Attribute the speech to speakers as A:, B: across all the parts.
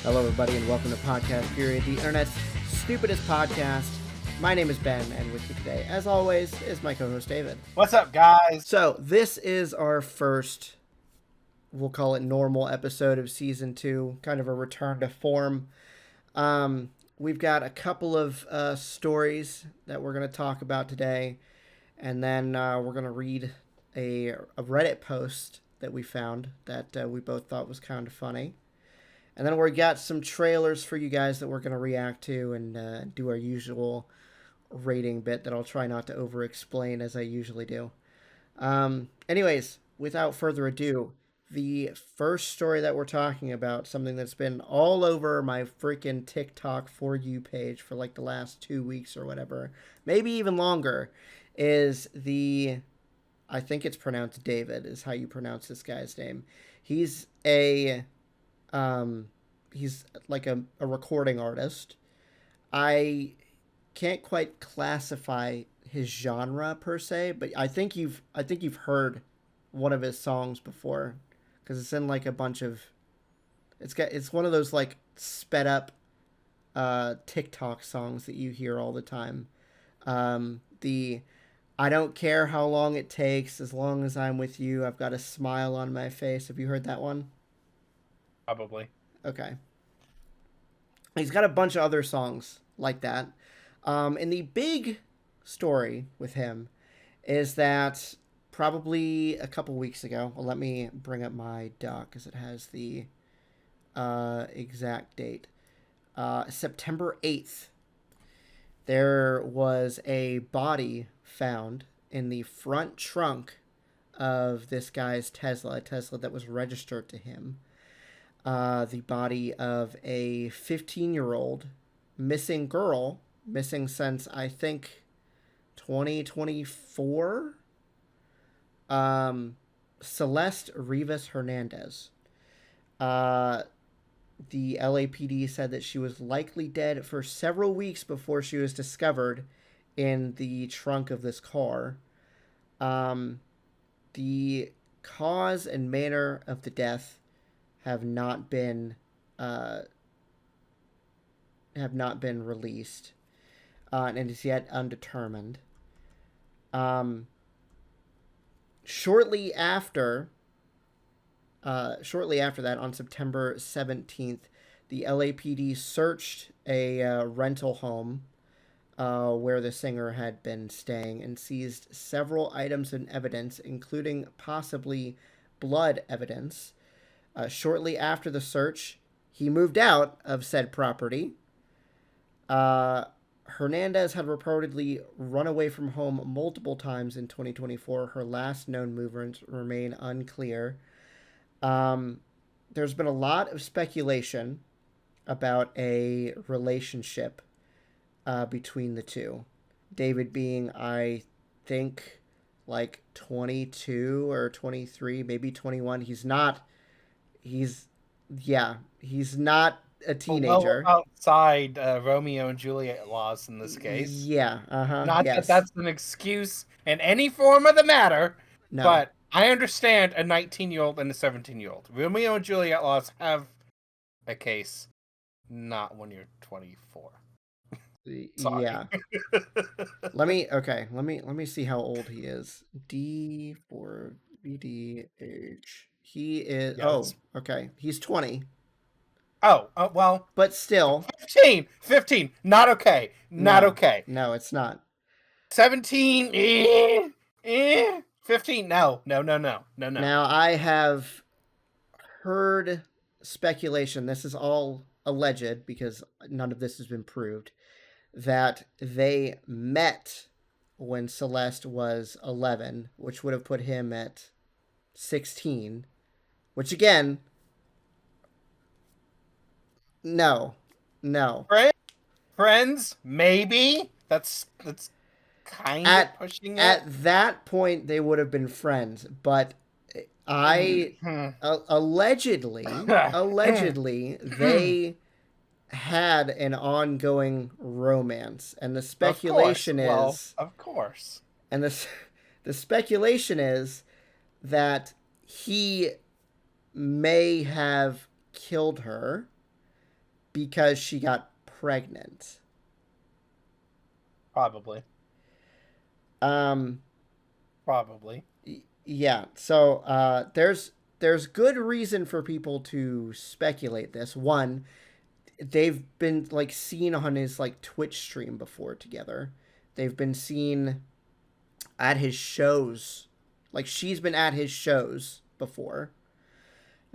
A: Hello, everybody, and welcome to Podcast Period, the internet's stupidest podcast. My name is Ben, and with you today, as always, is my co-host David.
B: What's up, guys?
A: So, this is our first, we'll call it normal episode of Season 2, kind of a return to form. We've got a couple of stories that we're going to talk about today, and then we're going to read a Reddit post that we found that we both thought was kind of funny. And then we got some trailers for you guys that we're going to react to and do our usual rating bit that I'll try not to over-explain as I usually do. Anyways, without further ado, the first story that we're talking about, something that's been all over my freaking TikTok For You page for like the last 2 weeks or whatever, maybe even longer, is I think it's pronounced David, is how you pronounce this guy's name. He's like a recording artist. I can't quite classify his genre per se, but I think you've heard one of his songs before, because it's in like a bunch of, it's one of those like sped up TikTok songs that you hear all the time. I don't care how long it takes, as long as I'm with you, I've got a smile on my face. Have you heard that one?
B: Probably.
A: Okay. He's got a bunch of other songs like that. And the big story with him is that probably a couple weeks ago, well, let me bring up my doc because it has the exact date. September 8th, there was a body found in the front trunk of this guy's Tesla, a Tesla that was registered to him. The body of a 15-year-old missing girl, missing since, I think, 2024, Celeste Rivas Hernandez. The LAPD said that she was likely dead for several weeks before she was discovered in the trunk of this car. The cause and manner of the death have not been released, and is yet undetermined. Shortly after that, on September 17th, the LAPD searched a rental home where the singer had been staying and seized several items and evidence, including possibly blood evidence. Shortly after the search, he moved out of said property. Hernandez had reportedly run away from home multiple times in 2024. Her last known movements remain unclear. There's been a lot of speculation about a relationship between the two. David being, I think, like 22 or 23, maybe 21. He's not not a teenager.
B: Well, outside Romeo and Juliet laws in this case.
A: Yeah,
B: Not
A: yes.
B: that that's an excuse in any form of the matter,
A: No.
B: But I understand a 19-year-old and a 17-year-old. Romeo and Juliet laws have a case, not when you're 24.
A: Yeah. Let me see how old he is. D4VD age. He is. Yes. Oh, okay. He's 20.
B: Oh, well.
A: But still.
B: 15. Not okay. Not okay.
A: No, it's not.
B: 17. 15. No.
A: Now, I have heard speculation. This is all alleged because none of this has been proved. That they met when Celeste was 11, which would have put him at 16, which again, no.
B: Friends, maybe. That's kind of pushing it.
A: At that point, they would have been friends, but allegedly, they had an ongoing romance, and the speculation
B: of course.
A: And the speculation is that he may have killed her because she got pregnant.
B: Probably.
A: Um,
B: Probably.
A: yeah. So there's good reason for people to speculate this. One, they've been like seen on his like Twitch stream before together. They've been seen at his shows. Like she's been at his shows before.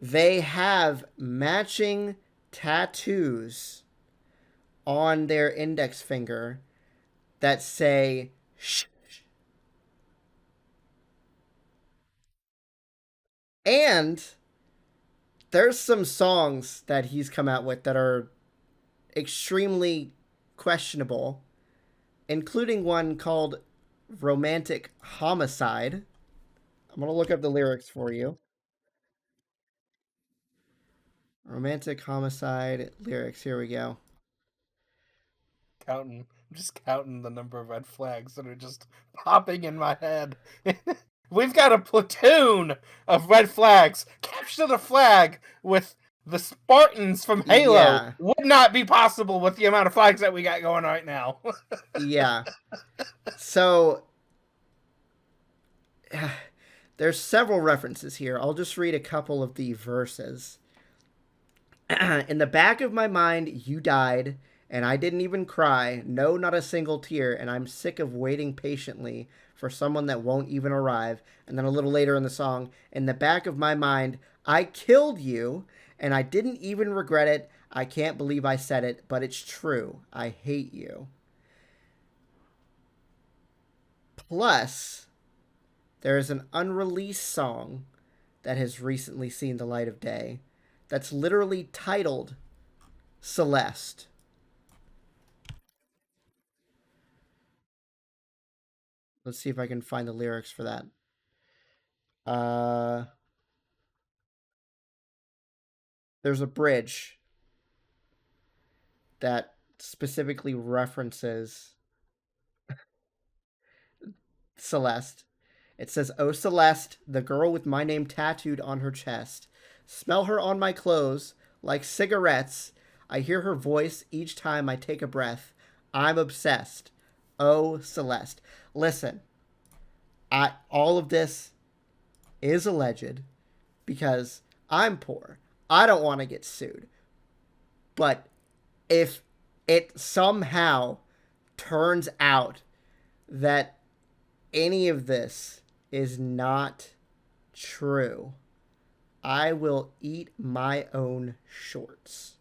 A: They have matching tattoos on their index finger that say shh. And there's some songs that he's come out with that are extremely questionable, including one called Romantic Homicide. I'm going to look up the lyrics for you. Romantic Homicide lyrics. Here we go.
B: I'm just counting the number of red flags that are just popping in my head. We've got a platoon of red flags. Capture the flag with the Spartans from Halo.
A: Yeah.
B: Would not be possible with the amount of flags that we got going right now.
A: Yeah. So there's several references here. I'll just read a couple of the verses. In the back of my mind, you died, and I didn't even cry. No, not a single tear, and I'm sick of waiting patiently for someone that won't even arrive. And then a little later in the song, in the back of my mind, I killed you, and I didn't even regret it. I can't believe I said it, but it's true. I hate you. Plus, there is an unreleased song that has recently seen the light of day that's literally titled Celeste. Let's see if I can find the lyrics for that. There's a bridge that specifically references Celeste. It says, "Oh Celeste, the girl with my name tattooed on her chest. Smell her on my clothes like cigarettes. I hear her voice each time I take a breath. I'm obsessed. Oh Celeste." Listen, all of this is alleged because I'm poor. I don't want to get sued. But if it somehow turns out that any of this is not true, I will eat my own shorts.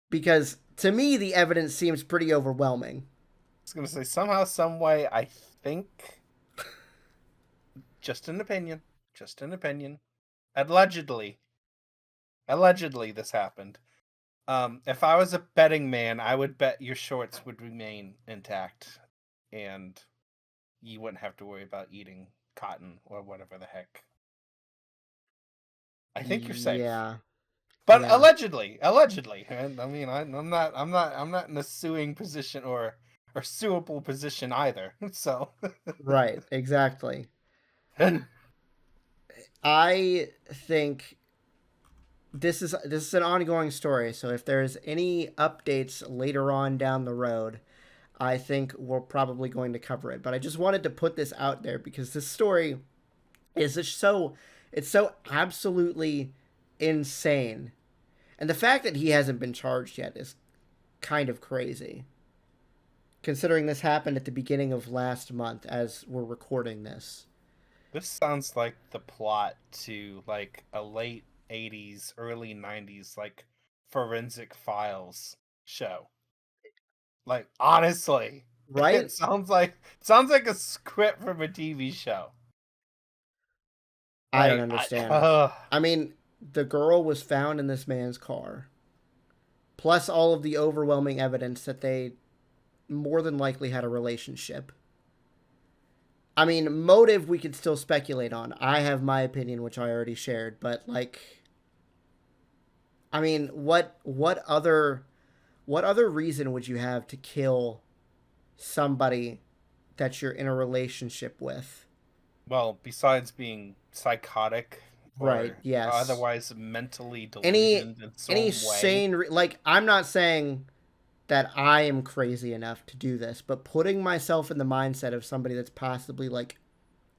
A: Because to me, the evidence seems pretty overwhelming.
B: I was going to say, somehow, some way, I think, just an opinion, allegedly this happened. If I was a betting man, I would bet your shorts would remain intact, and you wouldn't have to worry about eating cotton or whatever the heck. I think you're safe.
A: Yeah.
B: But
A: yeah.
B: allegedly, and I mean, I'm not in a suing position or suable position either. So
A: Right, exactly. I think this is an ongoing story, so if there's any updates later on down the road, I think we're probably going to cover it. But I just wanted to put this out there because this story is just so absolutely insane. And the fact that he hasn't been charged yet is kind of crazy. Considering this happened at the beginning of last month as we're recording this.
B: This sounds like the plot to like a late 80s, early 90s like Forensic Files show. Like honestly,
A: Right?
B: it sounds like a script from a TV show.
A: I don't understand. I mean, the girl was found in this man's car. Plus all of the overwhelming evidence that they more than likely had a relationship. I mean, motive we could still speculate on. I have my opinion, which I already shared, but like, I mean, what other reason would you have to kill somebody that you're in a relationship with?
B: Well, besides being psychotic
A: Right.
B: or
A: Yes.
B: otherwise mentally
A: Any
B: delusioned in
A: any
B: some way.
A: sane like I'm not saying that I am crazy enough to do this, but putting myself in the mindset of somebody that's possibly like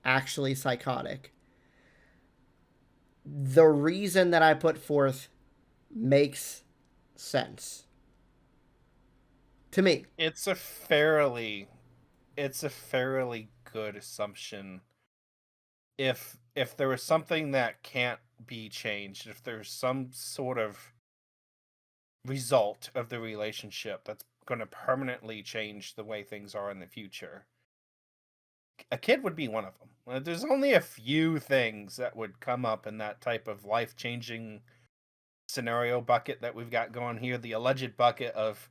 A: actually psychotic, the reason that I put forth makes sense to me.
B: It's a fairly good assumption if there was something that can't be changed, if there's some sort of result of the relationship that's going to permanently change the way things are in the future, a kid would be one of them. There's only a few things that would come up in that type of life-changing scenario bucket that we've got going here, the alleged bucket of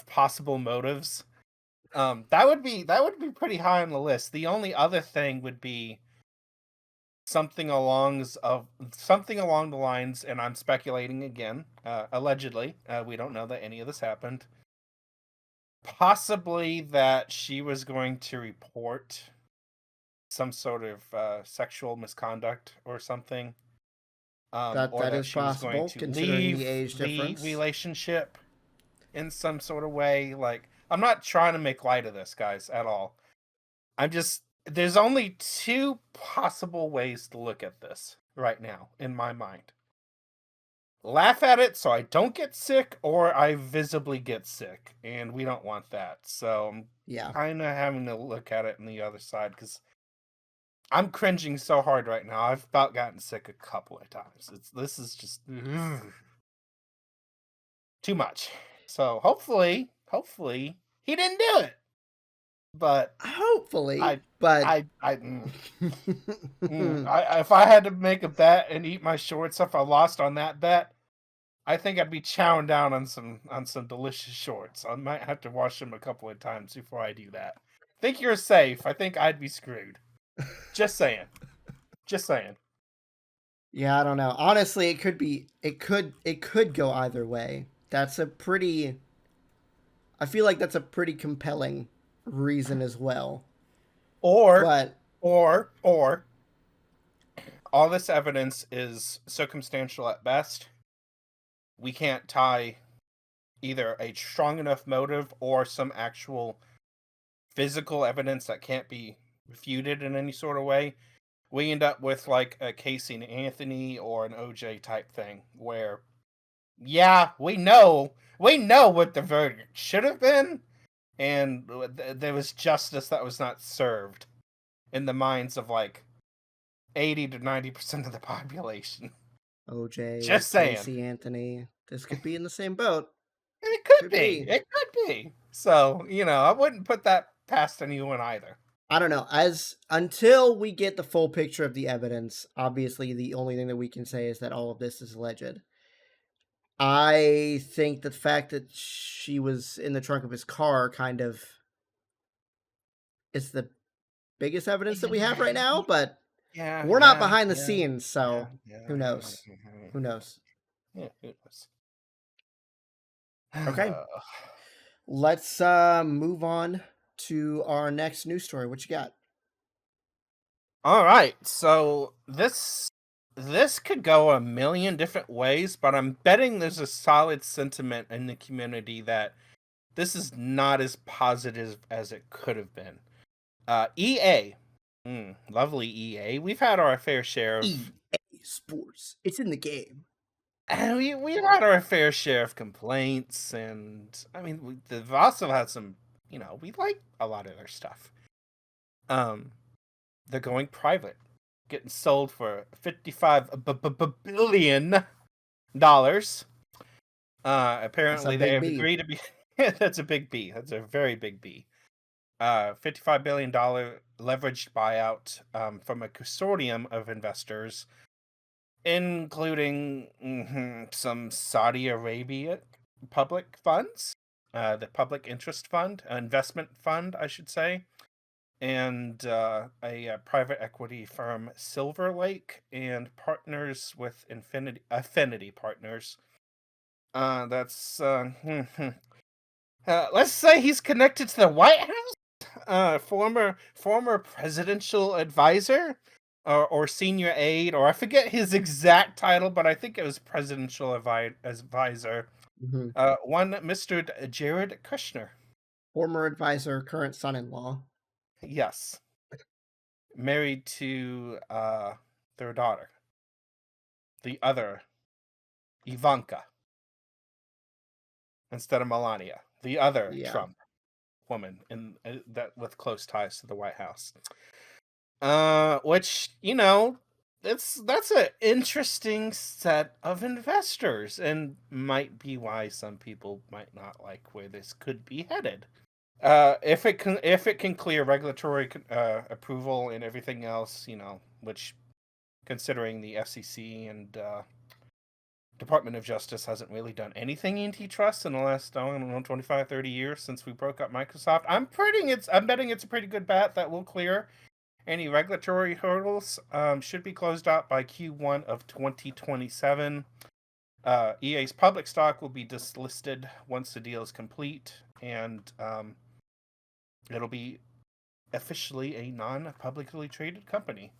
B: possible motives. That would be pretty high on the list. The only other thing would be something along the lines, and I'm speculating again, allegedly, we don't know that any of this happened. Possibly that she was going to report some sort of sexual misconduct or something, or
A: That
B: that
A: is
B: she was going
A: possible
B: to
A: considering the
B: leave
A: age
B: the
A: difference.
B: relationship in some sort of way. Like, I'm not trying to make light of this, guys, at all. There's only two possible ways to look at this right now in my mind. Laugh at it so I don't get sick, or I visibly get sick, and we don't want that. So I'm
A: Yeah.
B: kind of having to look at it on the other side because I'm cringing so hard right now. I've about gotten sick a couple of times. This is just too much. So hopefully he didn't do it. But
A: Hopefully,
B: I,
A: but
B: I, if I had to make a bet and eat my shorts, if I lost on that bet, I think I'd be chowing down on some delicious shorts. I might have to wash them a couple of times before I do that. I think you're safe. I think I'd be screwed. Just saying. Just saying.
A: yeah, I don't know. Honestly, it could go either way. I feel like that's a pretty compelling reason as well.
B: Or,
A: But
B: or all this evidence is circumstantial at best. We can't tie either a strong enough motive or some actual physical evidence that can't be refuted in any sort of way. We end up with like a Casey and Anthony or an OJ type thing where, yeah, we know what the verdict should have been, and there was justice that was not served in the minds of like 80 to 90% of the population.
A: OJ,
B: Just saying.
A: Casey, Anthony, this could be in the same boat.
B: It could
A: Could
B: be.
A: be.
B: It could be. So, I wouldn't put that past anyone either.
A: I don't know. As until we get the full picture of the evidence, obviously the only thing that we can say is that all of this is alleged. I think the fact that she was in the trunk of his car kind of is the biggest evidence that we have right now, but
B: Yeah,
A: we're not
B: yeah,
A: behind the
B: yeah,
A: scenes,
B: yeah,
A: so who
B: yeah.
A: knows? Who knows?
B: Yeah, who
A: Okay.
B: knows?
A: Let's move on to our next news story. What you got?
B: All right, so this could go a million different ways, but I'm betting there's a solid sentiment in the community that this is not as positive as it could have been. EA, lovely EA. We've had our fair share of
A: EA Sports. It's in the game.
B: and we've had our fair share of complaints, and I mean, we've also had some. We like a lot of their stuff. They're going private, getting sold for $55 billion. Apparently, they
A: Big
B: have
A: B.
B: agreed to be. That's a big B. That's a very big B. $55 billion leveraged buyout from a consortium of investors, including some Saudi Arabia public funds, the Public Interest Fund, investment fund, I should say, and a private equity firm, Silver Lake, and partners with Affinity Partners. Let's say he's connected to the White House, former presidential advisor, or senior aide, or I forget his exact title, but I think it was presidential advisor.
A: Hmm.
B: One Mr. Jared Kushner.
A: Former advisor, current son-in-law.
B: Yes, married to their daughter, the other Ivanka, instead of Melania, the other
A: Yeah.
B: Trump woman in that with close ties to the White House. Which that's an interesting set of investors, and might be why some people might not like where this could be headed. If it can clear regulatory approval and everything else, which considering the FCC and Department of Justice hasn't really done anything antitrust in the last, I don't know, 25, 30 years since we broke up Microsoft. I'm betting it's a pretty good bet that will clear any regulatory hurdles. Should be closed out by Q1 of 2027. EA's public stock will be dislisted once the deal is complete, and it'll be officially a non-publicly traded company.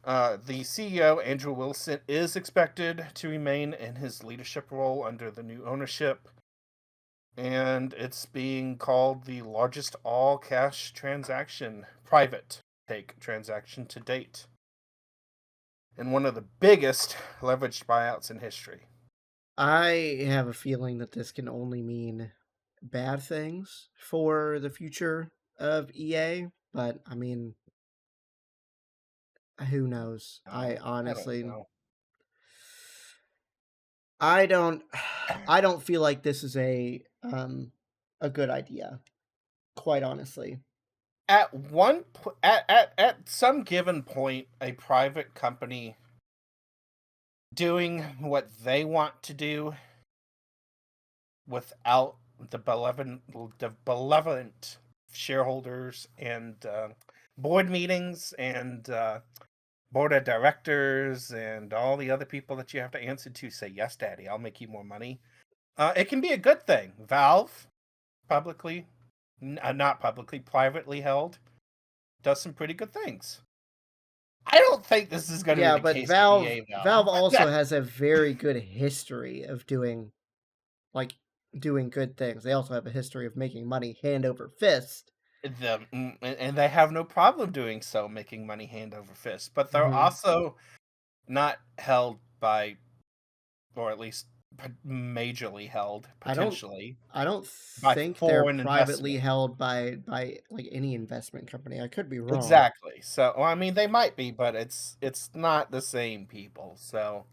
B: The CEO, Andrew Wilson, is expected to remain in his leadership role under the new ownership, and it's being called the largest all-cash transaction, private take transaction to date, and one of the biggest leveraged buyouts in history.
A: I have a feeling that this can only mean bad things for the future of EA, but I mean, who knows? I
B: I don't
A: honestly,
B: know.
A: I don't, I don't feel like this is a good idea. Quite honestly,
B: At some given point, a private company doing what they want to do without the benevolent shareholders and board meetings and board of directors and all the other people that you have to answer to say, yes, daddy, I'll make you more money. It can be a good thing. Valve, publicly, not publicly, privately held, does some pretty good things. I don't think this is going to be
A: yeah,
B: the
A: but
B: case with
A: Valve,
B: EA though.
A: Valve also has a very good history of like doing good things. They also have a history of making money hand over fist.
B: And they have no problem doing so, making money hand over fist. But they're
A: Hmm.
B: also not held by, or at least majorly held,
A: I don't
B: potentially,
A: I don't
B: by
A: think they're
B: foreign
A: privately
B: investment.
A: held by like any investment company. I could be wrong.
B: Exactly. So, well, I mean, they might be, but it's not the same people. So,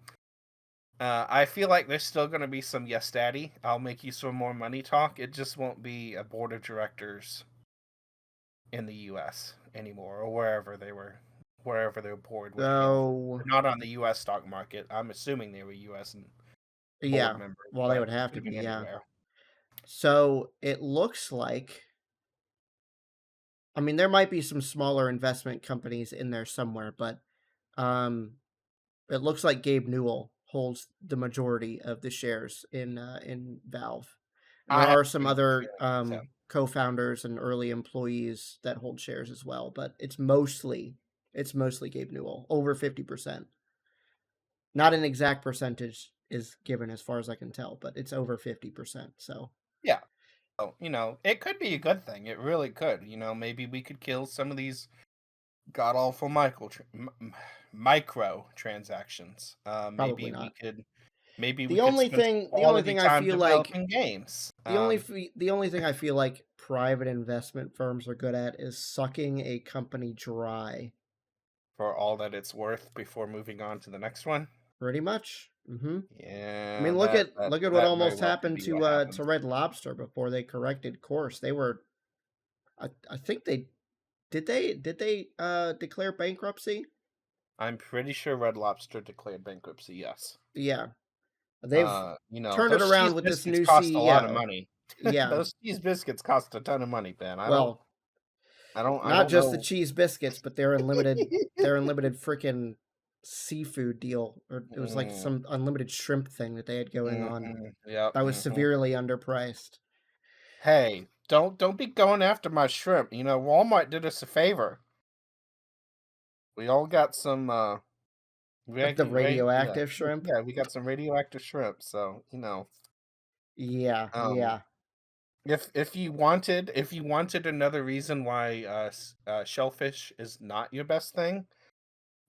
B: I feel like there's still going to be some yes, daddy, I'll make you some more money talk. It just won't be a board of directors in the U.S. anymore, or wherever their board would hail from.
A: So
B: They're not on the U.S. stock market. I'm assuming they were U.S. and board
A: yeah,
B: members,
A: well they
B: but
A: would have to
B: could
A: be,
B: be
A: yeah.
B: anywhere.
A: So it looks like, I mean, there might be some smaller investment companies in there somewhere, but um it looks like Gabe Newell holds the majority of the shares in Valve. And
B: I
A: there
B: have
A: are
B: a
A: some
B: pretty good
A: other
B: feeling it's him.
A: co-founders and early employees that hold shares as well, but it's mostly Gabe Newell, over 50%. Not an exact percentage is given as far as I can tell, but it's over 50%. So
B: Yeah. So, it could be a good thing. It really could. Maybe we could kill some of these god awful micro transactions.
A: probably
B: Maybe we
A: not.
B: could. Maybe we could spend some
A: The only
B: quality
A: thing I
B: time
A: feel like
B: developing games.
A: the only thing I feel like private investment firms are good at is sucking a company dry.
B: For all that it's worth before moving on to the next one.
A: Pretty much. Hmm. I
B: Yeah,
A: mean,
B: that that
A: look at what
B: that very
A: almost
B: well could
A: happened
B: be what
A: to
B: happens.
A: Red Lobster before they corrected course. They were, I think they declare bankruptcy?
B: I'm pretty sure Red Lobster declared bankruptcy. Yes.
A: Yeah, they've turned it
B: Those cheese
A: around with this
B: biscuits
A: new
B: cost a lot of
A: CEO.
B: money.
A: Yeah,
B: Those cheese biscuits cost a ton of money, Ben. I don't,
A: well,
B: I don't, I
A: not
B: don't
A: just the
B: know.
A: cheese biscuits, but their unlimited freaking seafood deal, or it was like
B: Mm,
A: some unlimited shrimp thing that they had going on
B: yep.
A: that was severely underpriced.
B: Hey, don't be going after my shrimp. Walmart did us a favor. We all got some
A: Like the
B: yeah.
A: radioactive shrimp.
B: Yeah, we got some radioactive shrimp, so
A: Yeah,
B: um
A: yeah.
B: if you wanted another reason why shellfish is not your best thing,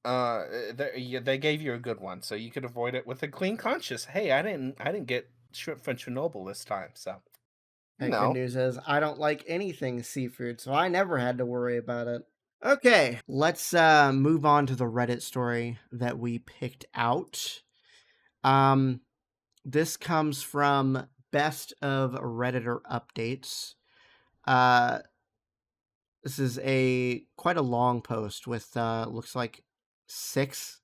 B: they gave you a good one, so you could avoid it with a clean conscience. Hey, I didn't get shrimp from Chernobyl this time, so you
A: And good
B: know.
A: news is I don't like anything seafood, so I never had to worry about it. Okay, let's move on to the Reddit story that we picked out. Um, this comes from Best of Redditor Updates. Uh, this is a quite a long post with looks like 6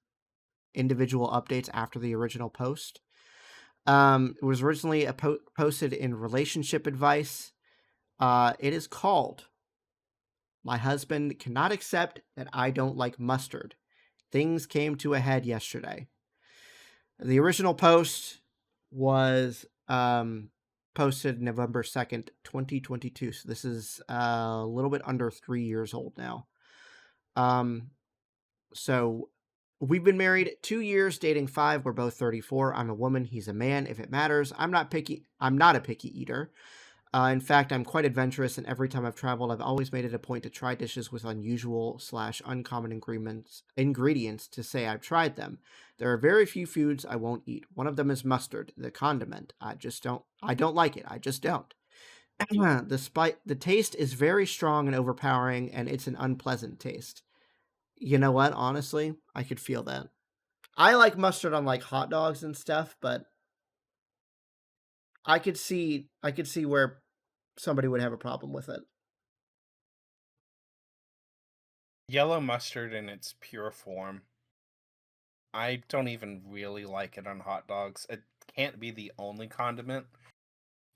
A: individual updates after the original post. It was originally posted in relationship advice. It is called "My husband cannot accept that I don't like mustard. Things came to a head yesterday." The original post was posted November 2nd, 2022. So this is a little bit under 3 years old now. So we've been married 2 years, dating 5. We're both 34. I'm a woman. He's a man. If it matters, I'm not picky. I'm not a picky eater. In fact, I'm quite adventurous, and every time I've traveled, I've always made it a point to try dishes with unusual/uncommon ingredients to say I've tried them. There are very few foods I won't eat. One of them is mustard, the condiment. I don't like it. I just don't. The taste is very strong and overpowering, and it's an unpleasant taste. You know what? Honestly, I could feel that. I like mustard on like hot dogs and stuff, but I could see where somebody would have a problem with it.
B: Yellow mustard in its pure form. I don't even really like it on hot dogs. It can't be the only condiment.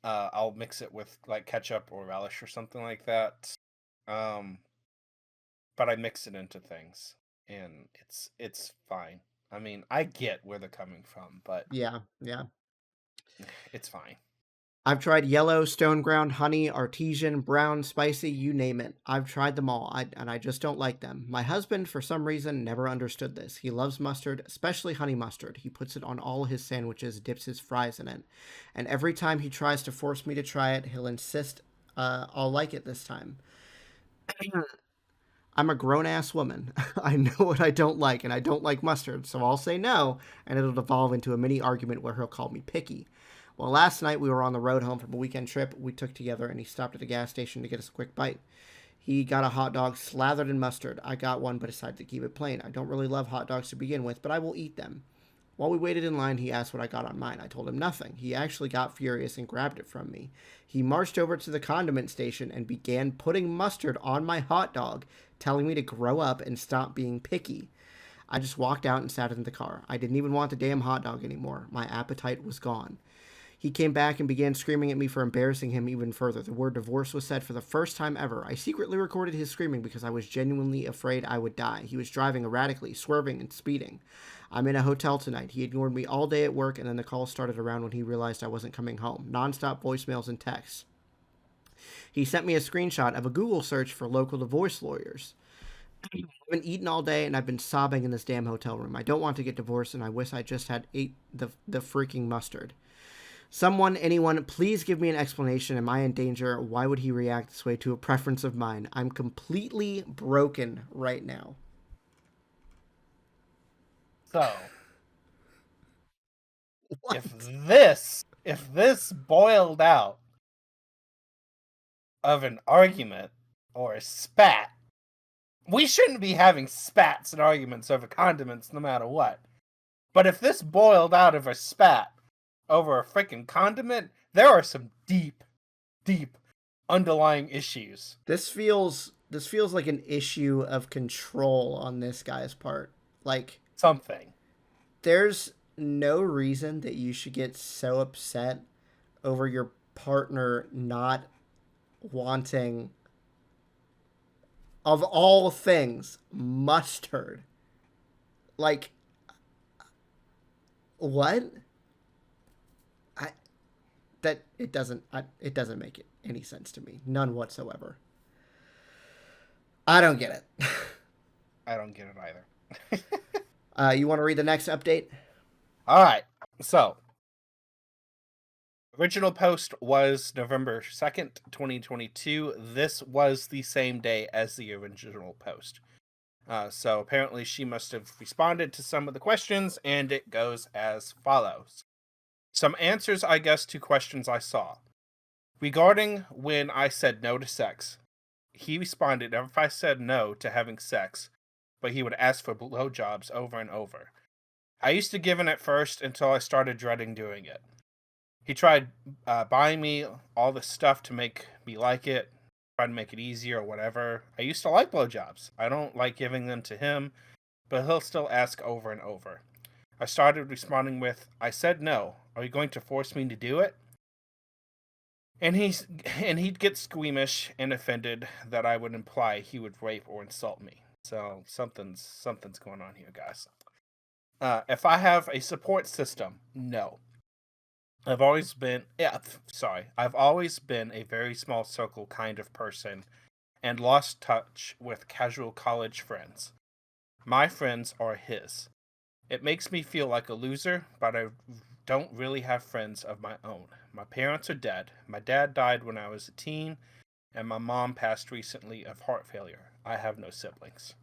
B: I'll mix it with like ketchup or relish or something like that. Um, but I mix it into things, and it's fine. I mean, I get where they're coming from, but
A: Yeah, yeah.
B: it's fine.
A: I've tried yellow, stone ground, honey, artesian, brown, spicy, you name it. I've tried them all, and I just don't like them. My husband, for some reason, never understood this. He loves mustard, especially honey mustard. He puts it on all his sandwiches, dips his fries in it. And every time he tries to force me to try it, he'll insist I'll like it this time. I'm a grown ass woman. I know what I don't like, and I don't like mustard, so I'll say no, and it'll devolve into a mini argument where he'll call me picky. Well, last night we were on the road home from a weekend trip we took together, and he stopped at a gas station to get us a quick bite. He got a hot dog slathered in mustard. I got one, but decided to keep it plain. I don't really love hot dogs to begin with, but I will eat them. While we waited in line, he asked what I got on mine. I told him nothing. He actually got furious and grabbed it from me. He marched over to the condiment station and began putting mustard on my hot dog, telling me to grow up and stop being picky. I just walked out and sat in the car. I didn't even want the damn hot dog anymore. My appetite was gone. He came back and began screaming at me for embarrassing him even further. The word divorce was said for the first time ever. I secretly recorded his screaming because I was genuinely afraid I would die. He was driving erratically, swerving and speeding. I'm in a hotel tonight. He ignored me all day at work, and then the call started around when he realized I wasn't coming home. Non-stop voicemails and texts. He sent me a screenshot of a Google search for local divorce lawyers. I've been eating all day, and I've been sobbing in this damn hotel room. I don't want to get divorced, and I wish I just had ate the freaking mustard. Someone, anyone, please give me an explanation. Am I in danger? Why would he react this way to a preference of mine? I'm completely broken right now.
B: So,
A: What?
B: if this boiled out of an argument or a spat, we shouldn't be having spats and arguments over condiments no matter what. But if this boiled out of a spat over a freaking condiment, there are some deep, deep underlying issues.
A: This feels like an issue of control on this guy's part. Like,
B: Something.
A: there's no reason that you should get so upset over your partner not wanting, of all things, mustard. Like, what? I that it doesn't make it any sense to me. None whatsoever. I don't get it.
B: I don't get it either.
A: You want to read the next update?
B: All right. So, original post was November 2nd, 2022. This was the same day as the original post. So apparently she must have responded to some of the questions, and it goes as follows. Some answers, I guess, to questions I saw. Regarding when I said no to sex, he responded if I said no to having sex, but he would ask for blowjobs over and over. I used to give in at first until I started dreading doing it. He tried buying me all the stuff to make me like it, try to make it easier or whatever. I used to like blowjobs. I don't like giving them to him, but he'll still ask over and over. I started responding with, I said no. Are you going to force me to do it? And he'd get squeamish and offended that I would imply he would rape or insult me. So something's going on here, guys. If I have a support system, no. I've always been a very small circle kind of person and lost touch with casual college friends. My friends are his. It makes me feel like a loser, but I don't really have friends of my own. My parents are dead. My dad died when I was a teen, and my mom passed recently of heart failure. I have no siblings.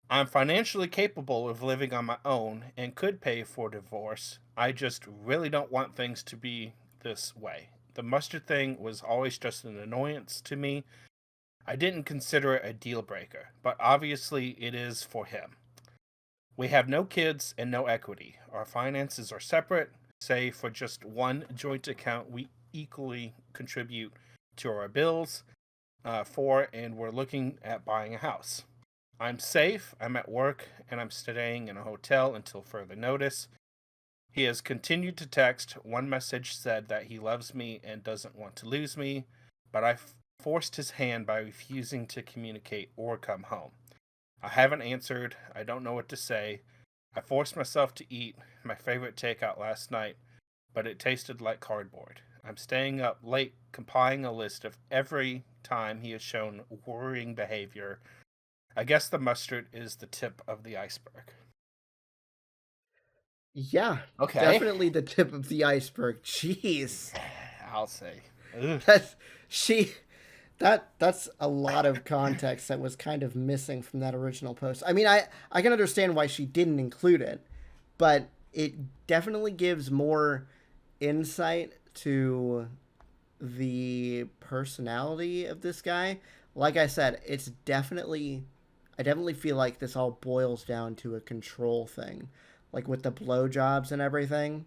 B: I'm financially capable of living on my own and could pay for divorce. I just really don't want things to be this way. The mustard thing was always just an annoyance to me. I didn't consider it a deal breaker, but obviously it is for him. We have no kids and no equity. Our finances are separate. Say for just one joint account, we equally contribute to our bills and we're looking at buying a house. I'm safe, I'm at work, and I'm staying in a hotel until further notice. He has continued to text. One message said that he loves me and doesn't want to lose me, but I forced his hand by refusing to communicate or come home. I haven't answered. I don't know what to say. I forced myself to eat my favorite takeout last night, but it tasted like cardboard. I'm staying up late compiling a list of every time he has shown worrying behavior. I guess the mustard is the tip of the iceberg.
A: Yeah,
B: Okay.
A: definitely the tip of the iceberg. Jeez.
B: I'll say. Ugh.
A: That's a lot of context that was kind of missing from that original post. I mean, I can understand why she didn't include it, but it definitely gives more insight to the personality of this guy. Like I said, I definitely feel like this all boils down to a control thing, like with the blowjobs and everything.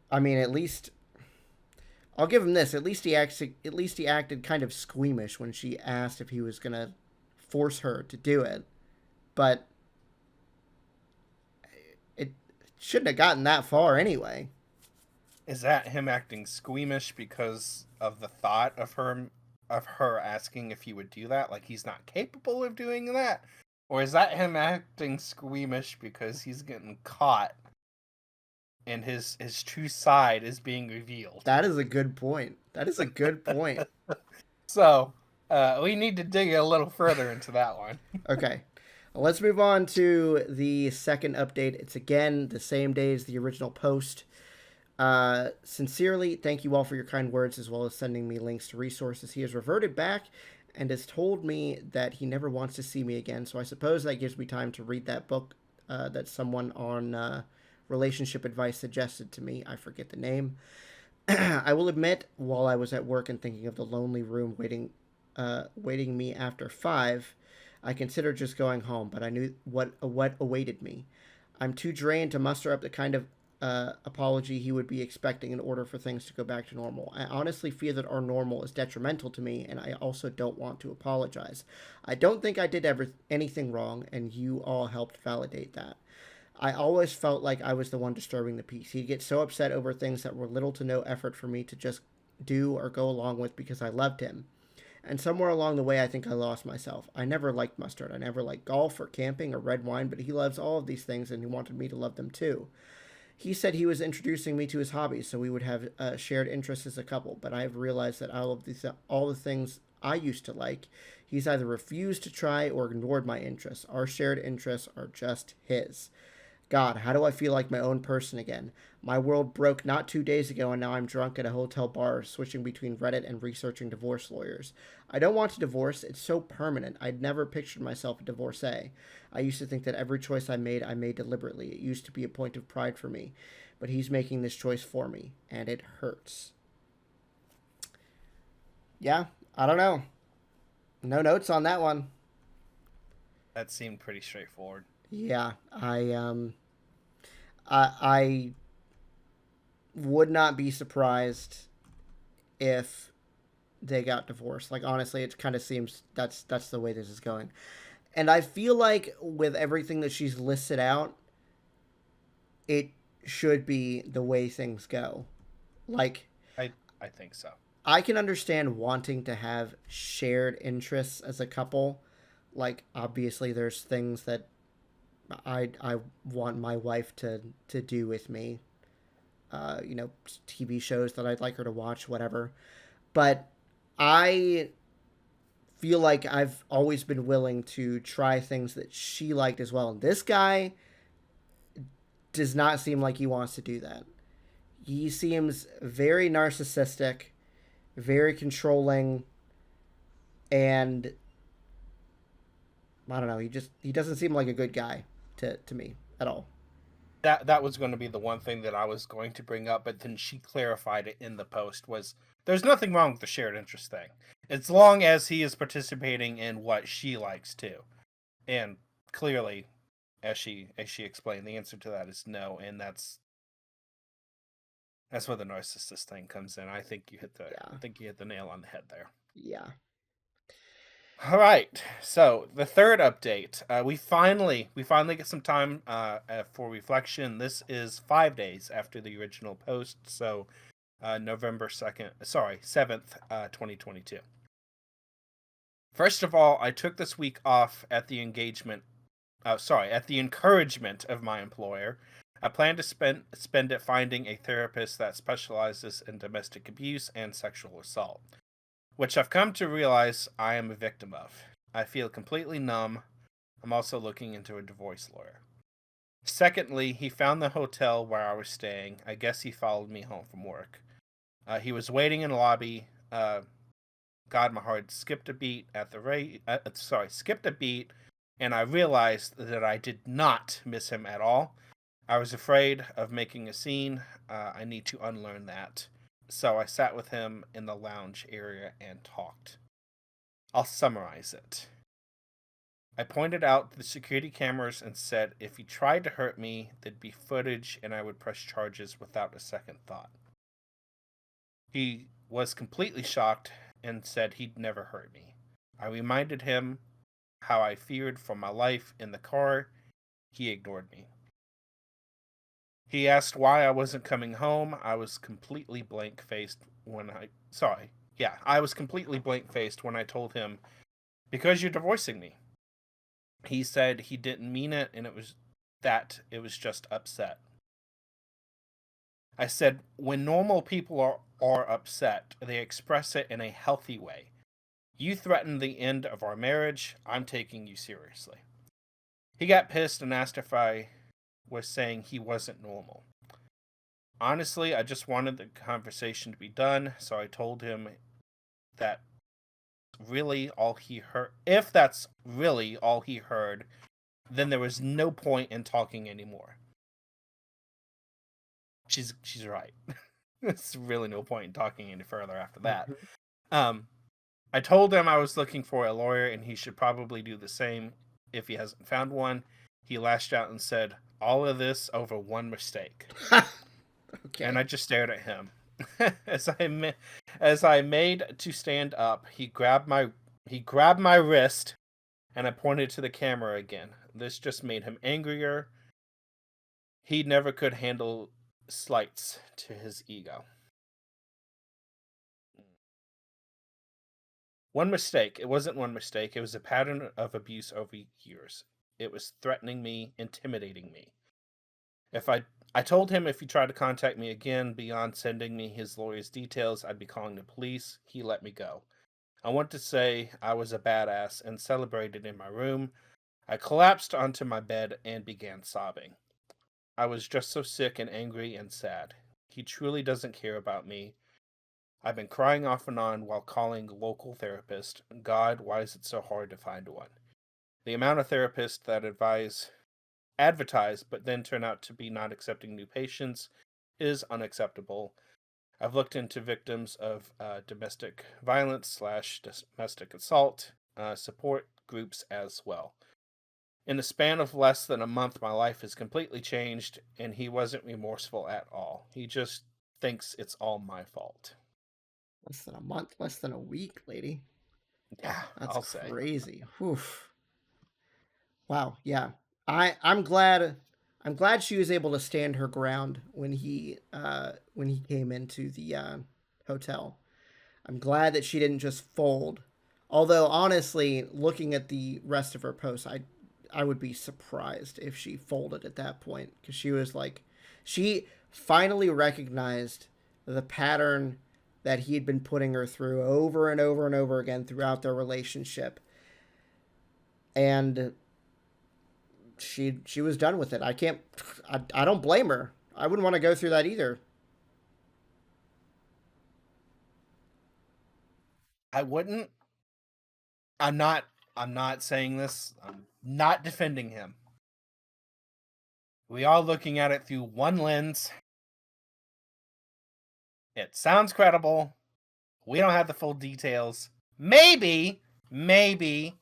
A: I mean, at least I'll give him this. At least he acted kind of squeamish when she asked if he was gonna force her to do it, but it shouldn't have gotten that far anyway.
B: Is that him acting squeamish because of the thought of her asking if he would do that? Like he's not capable of doing that? Or is that him acting squeamish because he's getting caught and his true side is being revealed?
A: That is a good point.
B: So, we need to dig a little further into that one.
A: Okay. Let's move on to the second update. It's again the same day as the original post. Sincerely, thank you all for your kind words as well as sending me links to resources. He has reverted back and has told me that he never wants to see me again. So I suppose that gives me time to read that book that someone on relationship advice suggested to me. I forget the name. I will admit, while I was at work and thinking of the lonely room waiting me after 5, I considered just going home, but I knew what awaited me. I'm too drained to muster up the kind of apology he would be expecting in order for things to go back to normal. I honestly fear that our normal is detrimental to me, and I also don't want to apologize. I don't think I did anything wrong, and you all helped validate that. I always felt like I was the one disturbing the peace. He'd get so upset over things that were little to no effort for me to just do or go along with because I loved him. And somewhere along the way, I think I lost myself. I never liked mustard. I never liked golf or camping or red wine, but he loves all of these things and he wanted me to love them too. He said he was introducing me to his hobbies so we would have shared interests as a couple, but I have realized that all the things I used to like. He's either refused to try or ignored my interests. Our shared interests are just his. God, how do I feel like my own person again? My world broke not 2 days ago, and now I'm drunk at a hotel bar, switching between Reddit and researching divorce lawyers. I don't want to divorce. It's so permanent. I'd never pictured myself a divorcee. I used to think that every choice I made deliberately. It used to be a point of pride for me. But he's making this choice for me, and it hurts. Yeah, I don't know. No notes on that one.
B: That seemed pretty straightforward.
A: Yeah, I would not be surprised if they got divorced. Like honestly, it kind of seems that's the way this is going. And I feel like with everything that she's listed out, it should be the way things go. Like
B: I think so.
A: I can understand wanting to have shared interests as a couple. Like obviously there's things that I want my wife to do with me. You know, TV shows that I'd like her to watch, whatever. But I feel like I've always been willing to try things that she liked as well. And this guy does not seem like he wants to do that. He seems very narcissistic, very controlling, and I don't know. He doesn't seem like a good guy to me at all.
B: That was going to be the one thing that I was going to bring up, but then she clarified it in the post was there's nothing wrong with the shared interest thing. As long as he is participating in what she likes too. And clearly, as she explained, the answer to that is no, and that's where the narcissist thing comes in. I think you hit the nail on the head there.
A: Yeah.
B: All right. So the third update, we finally get some time for reflection. This is 5 days after the original post, so November 7th, 2022. First of all, I took this week off at the encouragement of my employer. I plan to spend it finding a therapist that specializes in domestic abuse and sexual assault, which I've come to realize I am a victim of. I feel completely numb. I'm also looking into a divorce lawyer. Secondly, he found the hotel where I was staying. I guess he followed me home from work. He was waiting in the lobby. God, my heart skipped a beat skipped a beat, and I realized that I did not miss him at all. I was afraid of making a scene. I need to unlearn that. So I sat with him in the lounge area and talked. I'll summarize it. I pointed out the security cameras and said if he tried to hurt me, there'd be footage and I would press charges without a second thought. He was completely shocked and said he'd never hurt me. I reminded him how I feared for my life in the car. He ignored me. He asked why I wasn't coming home. I was completely blank-faced when I was completely blank-faced when I told him, because you're divorcing me. He said he didn't mean it and it was just upset. I said, when normal people are upset, they express it in a healthy way. You threatened the end of our marriage. I'm taking you seriously. He got pissed and asked if I was saying he wasn't normal. Honestly, I just wanted the conversation to be done, so I told him that really all he heard. If that's really all he heard, then there was no point in talking anymore. She's right. There's really no point in talking any further after that. I told him I was looking for a lawyer and he should probably do the same if he hasn't found one. He lashed out and said, all of this over one mistake.
A: Okay.
B: And I just stared at him. As I made to stand up, he grabbed my wrist and I pointed to the camera again. This just made him angrier. He never could handle slights to his ego. One mistake. It wasn't one mistake. It was a pattern of abuse over years. It was threatening me, intimidating me. I told him if he tried to contact me again beyond sending me his lawyer's details, I'd be calling the police. He let me go. I want to say I was a badass and celebrated in my room. I collapsed onto my bed and began sobbing. I was just so sick and angry and sad. He truly doesn't care about me. I've been crying off and on while calling local therapist. God, why is it so hard to find one? The amount of therapists that advertise, but then turn out to be not accepting new patients is unacceptable. I've looked into victims of domestic violence slash domestic assault support groups as well. In the span of less than a month, my life has completely changed, and he wasn't remorseful at all. He just thinks it's all my fault.
A: Less than a month, less than a week, lady.
B: Yeah,
A: That's
B: I'll say.
A: crazy. Whew. Wow. Yeah. I'm glad. I'm glad she was able to stand her ground when he came into the hotel. I'm glad that she didn't just fold. Although honestly, looking at the rest of her posts, I would be surprised if she folded at that point because she was like, she finally recognized the pattern that he had been putting her through over and over and over again throughout their relationship, and she was done with it. I don't blame her. I wouldn't want to go through that either.
B: I wouldn't. I'm not. I'm not saying this. I'm not defending him. We are looking at it through one lens. It sounds credible. We don't have the full details. Maybe, maybe,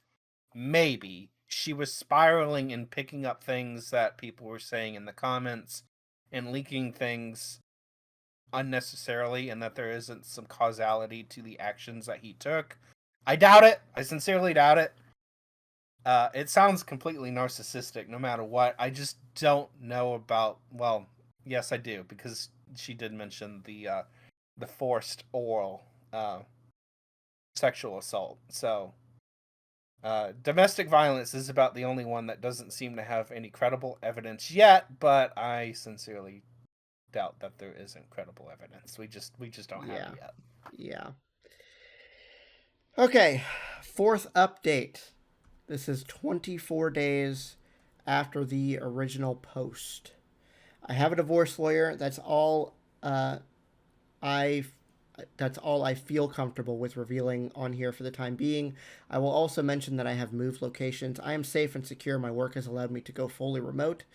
B: maybe she was spiraling and picking up things that people were saying in the comments and leaking things unnecessarily, and that there isn't some causality to the actions that he took. I doubt it. I sincerely doubt it. It sounds completely narcissistic no matter what. I just don't know about, well, yes I do, because she did mention the forced oral sexual assault. So domestic violence is about the only one that doesn't seem to have any credible evidence yet, but I sincerely doubt that there is incredible evidence. We just don't have it yet.
A: Yeah. Okay, fourth update. This is 24 days after the original post. I have a divorce lawyer. That's all I feel comfortable with revealing on here for the time being. I will also mention that I have moved locations. I am safe and secure. My work has allowed me to go fully remote.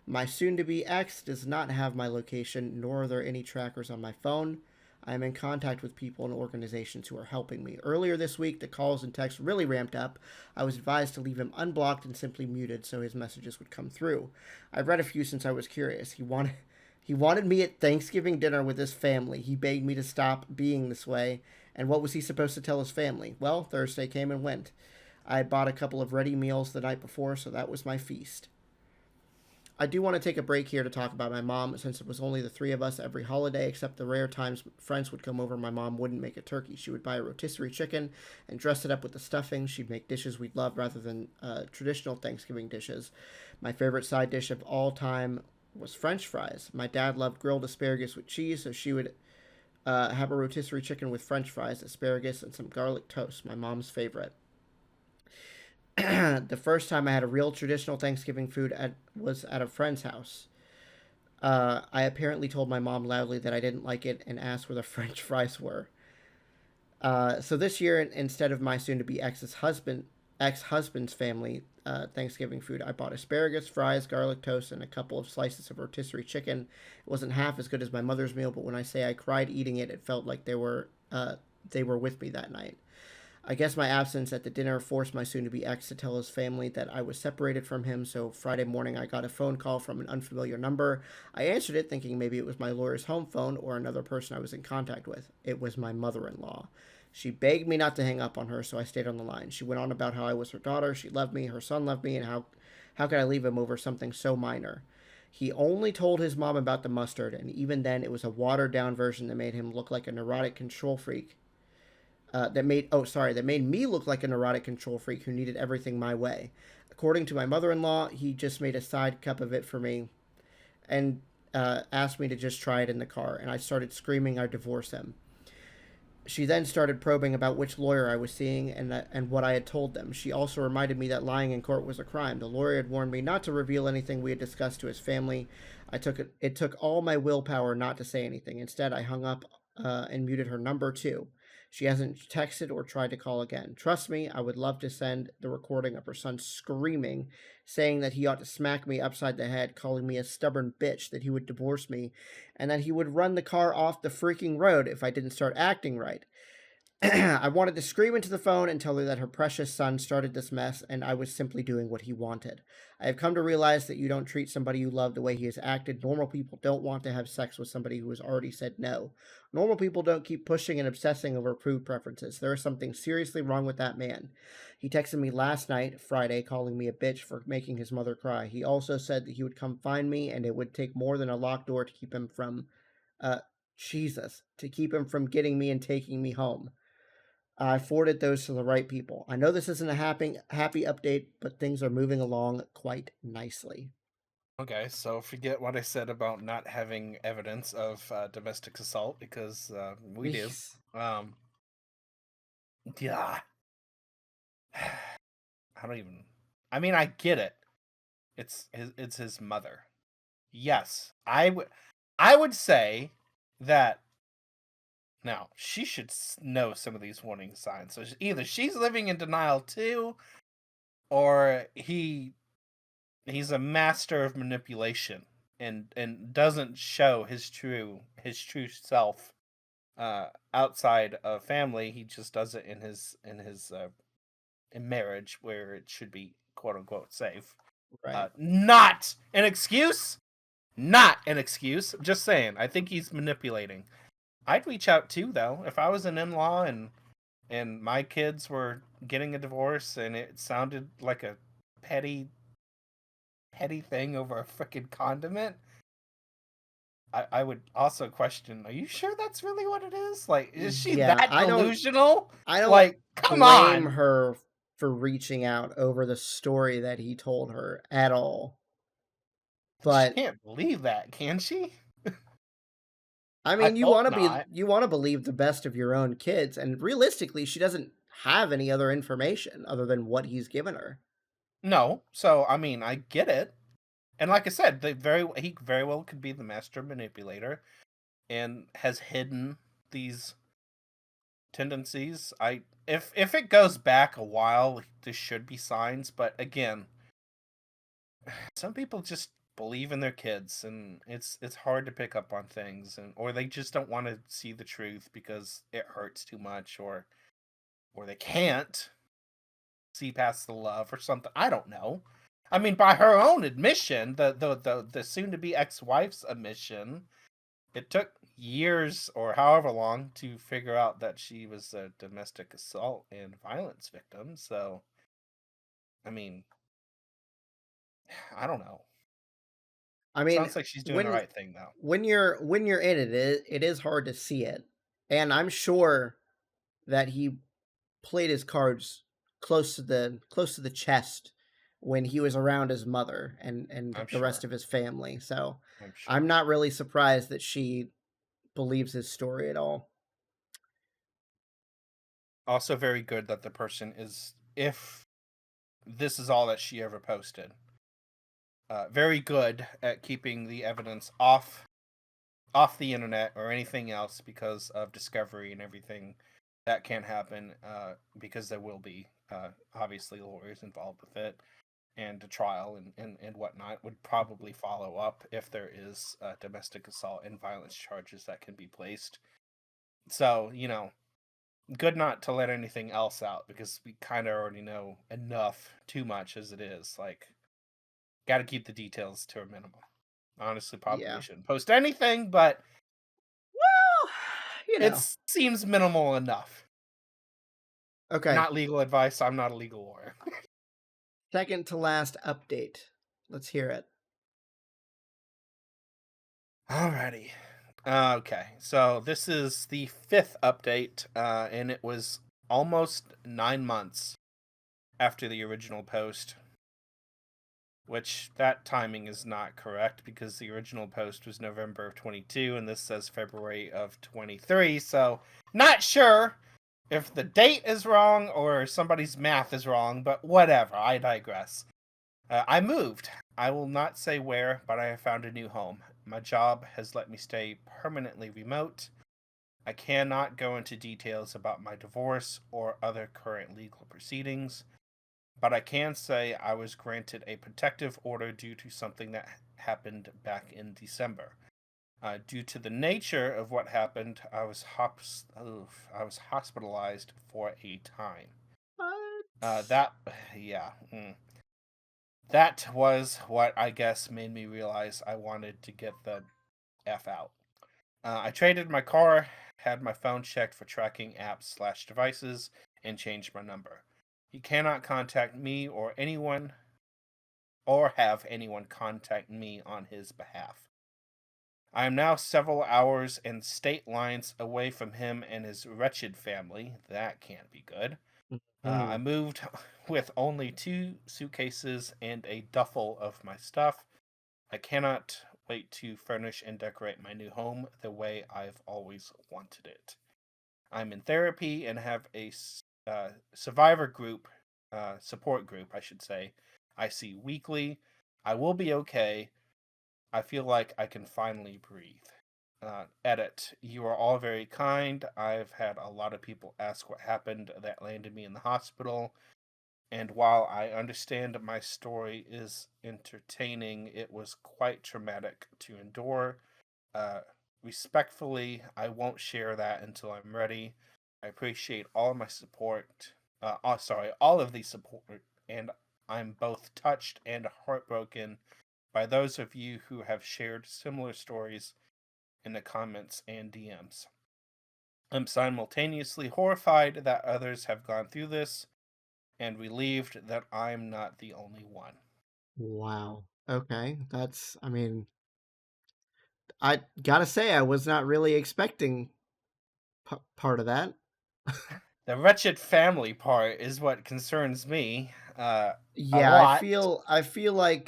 A: My soon-to-be ex does not have my location, nor are there any trackers on my phone. I am in contact with people and organizations who are helping me. Earlier this week, the calls and texts really ramped up. I was advised to leave him unblocked and simply muted so his messages would come through. I've read a few since I was curious. He wanted me at Thanksgiving dinner with his family. He begged me to stop being this way. And what was he supposed to tell his family? Well, Thursday came and went. I bought a couple of ready meals the night before, so that was my feast. I do want to take a break here to talk about my mom, since it was only the three of us every holiday, except the rare times friends would come over. My mom wouldn't make a turkey. She would buy a rotisserie chicken and dress it up with the stuffing. She'd make dishes we'd love rather than traditional Thanksgiving dishes. My favorite side dish of all time was French fries. My dad loved grilled asparagus with cheese, so she would have a rotisserie chicken with French fries, asparagus, and some garlic toast, my mom's favorite. The first time I had a real traditional Thanksgiving food was at a friend's house. I apparently told my mom loudly that I didn't like it and asked where the French fries were. So this year, instead of my soon-to-be ex-husband's family Thanksgiving food, I bought asparagus, fries, garlic toast, and a couple of slices of rotisserie chicken. It wasn't half as good as my mother's meal, but when I say I cried eating it, it felt like they were with me that night. I guess my absence at the dinner forced my soon-to-be ex to tell his family that I was separated from him, so Friday morning I got a phone call from an unfamiliar number. I answered it thinking maybe it was my lawyer's home phone or another person I was in contact with. It was my mother-in-law. She begged me not to hang up on her, so I stayed on the line. She went on about how I was her daughter, she loved me, her son loved me, and how could I leave him over something so minor. He only told his mom about the mustard, and even then it was a watered-down version that made him look like a neurotic control freak. That made me look like a neurotic control freak who needed everything my way. According to my mother-in-law, he just made a side cup of it for me and asked me to just try it in the car, and I started screaming I'd divorce him. She then started probing about which lawyer I was seeing and what I had told them. She also reminded me that lying in court was a crime. The lawyer had warned me not to reveal anything we had discussed to his family. It took all my willpower not to say anything. Instead, I hung up and muted her number too. She hasn't texted or tried to call again. Trust me, I would love to send the recording of her son screaming, saying that he ought to smack me upside the head, calling me a stubborn bitch, that he would divorce me, and that he would run the car off the freaking road if I didn't start acting right. I wanted to scream into the phone and tell her that her precious son started this mess and I was simply doing what he wanted. I have come to realize that you don't treat somebody you love the way he has acted. Normal people don't want to have sex with somebody who has already said no. Normal people don't keep pushing and obsessing over food preferences. There is something seriously wrong with that man. He texted me last night, Friday, calling me a bitch for making his mother cry. He also said that he would come find me and it would take more than a locked door to keep him from, uh, to keep him from getting me and taking me home. I forwarded those to the right people. I know this isn't a happy update, but things are moving along quite nicely.
B: Okay, so forget what I said about not having evidence of domestic assault, because we do.
A: Yes.
B: Yeah. I don't even. I mean, I get it. It's his mother. Yes, I would say that now she should know some of these warning signs. So either she's living in denial too, or he's a master of manipulation and doesn't show his true self outside of family. He just does it in his in marriage, where it should be quote unquote safe.
A: Right.
B: Not an excuse. Not an excuse. Just saying. I think he's manipulating. I'd reach out too, though, if I was an in-law and my kids were getting a divorce and it sounded like a petty thing over a freaking condiment. I would also question, are you sure that's really what it is? Like, is she
A: Yeah,
B: that delusional?
A: I don't
B: Like, come
A: blame
B: on.
A: her for reaching out over the story that he told her at all.
B: She
A: But
B: can't believe that, can she?
A: I
B: I
A: mean,
B: hope not.
A: you want to believe the best of your own kids, and realistically, she doesn't have any other information other than what he's given her.
B: No, so I mean, I get it. And like I said, he very well could be the master manipulator and has hidden these tendencies. If it goes back a while, there should be signs, but again, some people just believe in their kids and it's hard to pick up on things, and or they just don't want to see the truth because it hurts too much, or they can't see past the love or something. I don't know. I mean, by her own admission, the soon to be ex-wife's admission, it took years or however long to figure out that she was a domestic assault and violence victim. So, I mean, I don't know.
A: I mean,
B: Sounds like she's doing the
A: when
B: right thing though.
A: when you're in it is hard to see it, and I'm sure that he played his cards close to the chest when he was around his mother and
B: I'm
A: the rest
B: sure.
A: of his family. So
B: I'm
A: I'm
B: sure.
A: not really surprised that she believes his story at all.
B: Also, very good that the person is, if this is all that she ever posted, very good at keeping the evidence off the internet or anything else because of discovery and everything that can happen, because there will be obviously lawyers involved with it, and a trial and whatnot would probably follow up if there is domestic assault and violence charges that can be placed. So, good not to let anything else out, because we kind of already know enough, too much as it is. Like, got to keep the details to a minimum. Honestly, probably
A: Yeah.
B: shouldn't post anything, but
A: Well, you
B: it
A: know.
B: seems minimal enough.
A: Okay.
B: Not legal advice. I'm not a legal lawyer.
A: Second to last update. Let's hear it.
B: Alrighty. Okay, so this is the fifth update, and it was almost 9 months after the original post. which that timing is not correct because the original post was November of 22 and this says February of 23. So, not sure if the date is wrong or somebody's math is wrong, but whatever, I digress. I moved. I will not say where, but I have found a new home. My job has let me stay permanently remote. I cannot go into details about my divorce or other current legal proceedings, but I can say I was granted a protective order due to something that happened back in December. Due to the nature of what happened, I was hospitalized for a time.
A: What?
B: That, yeah, that was what I guess made me realize I wanted to get the f out. I traded my car, had my phone checked for tracking apps/devices, and changed my number. You cannot contact me or have anyone contact me on his behalf. I am now several hours and state lines away from him and his wretched family. That can't be good. I
A: Mhm.
B: moved with only 2 suitcases and a duffel of my stuff. I cannot wait to furnish and decorate my new home the way I've always wanted it. I'm in therapy and have a survivor group, support group, I should say. I see weekly. I will be okay. I feel like I can finally breathe. Edit. You are all very kind. I've had a lot of people ask what happened that landed me in the hospital. And while I understand my story is entertaining, it was quite traumatic to endure. Uh, Respectfully, I won't share that until I'm ready. I appreciate all of my support. All of the support, and I'm both touched and heartbroken by those of you who have shared similar stories in the comments and DMs. I'm simultaneously horrified that others have gone through this and relieved that I'm not the only one.
A: Wow. Okay. I mean, I gotta say, I was not really expecting part of that.
B: The wretched family part is what concerns me a
A: Yeah,
B: lot.
A: I feel like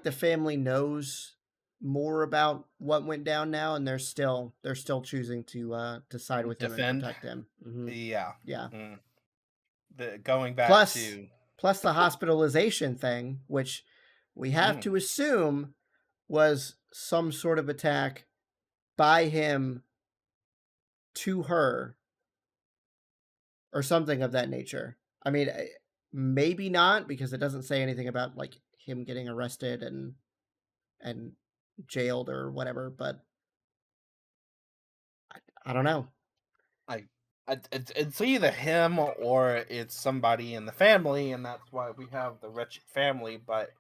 A: the family knows more about what went down now, and they're still choosing to side with him and
B: Defend.
A: protect him.
B: Yeah.
A: Yeah.
B: Mm. Going back
A: Plus,
B: to.
A: plus the hospitalization thing, which we have
B: Mm,
A: to assume was some sort of attack by him to her or something of that nature. I mean, maybe not because it doesn't say anything about like him getting arrested and jailed or whatever. But I don't know.
B: I, it's either him or it's somebody in the family, and that's why we have the wretched family. But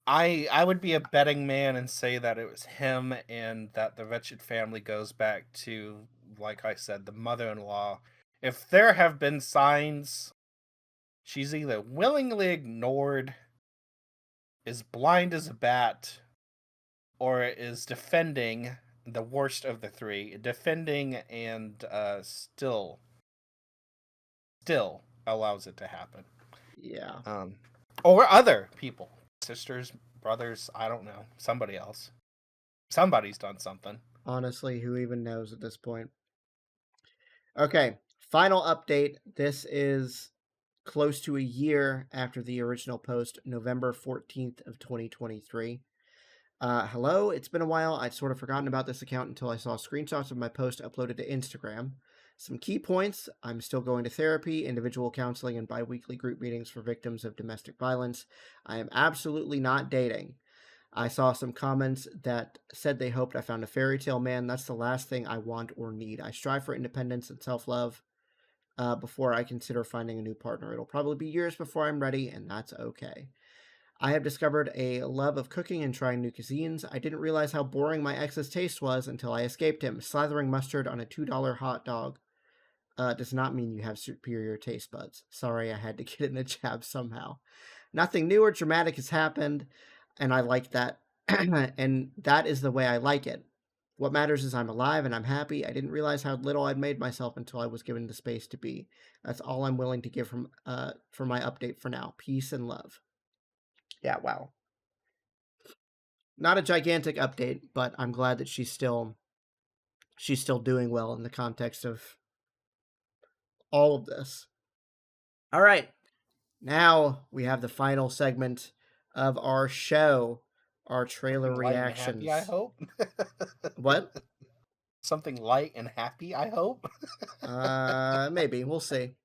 B: I would be a betting man and say that it was him, and that the wretched family goes back to, like I said, the mother-in-law. If there have been signs, she's either willingly ignored, is blind as a bat, or is defending, the worst of the three, defending and still allows it to happen.
A: Yeah,
B: Um, or other people, sisters, brothers, I don't know, somebody else. Somebody's done something.
A: honestly, who even knows at this point? Okay, final update. This is close to a year after the original post, November 14th of 2023. Hello, it's been a while. I'd sort of forgotten about this account until I saw screenshots of my post uploaded to Instagram. Some key points: I'm still going to therapy, individual counseling, and bi weekly group meetings for victims of domestic violence. I am absolutely not dating. I saw some comments that said they hoped I found a fairy tale man. That's the last thing I want or need. I strive for independence and self love before I consider finding a new partner. It'll probably be years before I'm ready, and that's okay. I have discovered a love of cooking and trying new cuisines. I didn't realize how boring my ex's taste was until I escaped him. Slathering mustard on a $2 hot dog does not mean you have superior taste buds. Sorry, I had to get in a jab somehow. Nothing new or dramatic has happened, and I like that. And that is the way I like it. What matters is I'm alive and I'm happy. I didn't realize how little I'd made myself until I was given the space to be. That's all I'm willing to give from for my update for now. Peace and love. Yeah, wow. Not a gigantic update, but I'm glad that she's still doing well in the context of all of this. All right. Now we have the final segment of our show, our trailer
B: Something light and happy, I
A: reactions.
B: hope.
A: What?
B: Something light and happy, I hope.
A: Maybe. We'll see.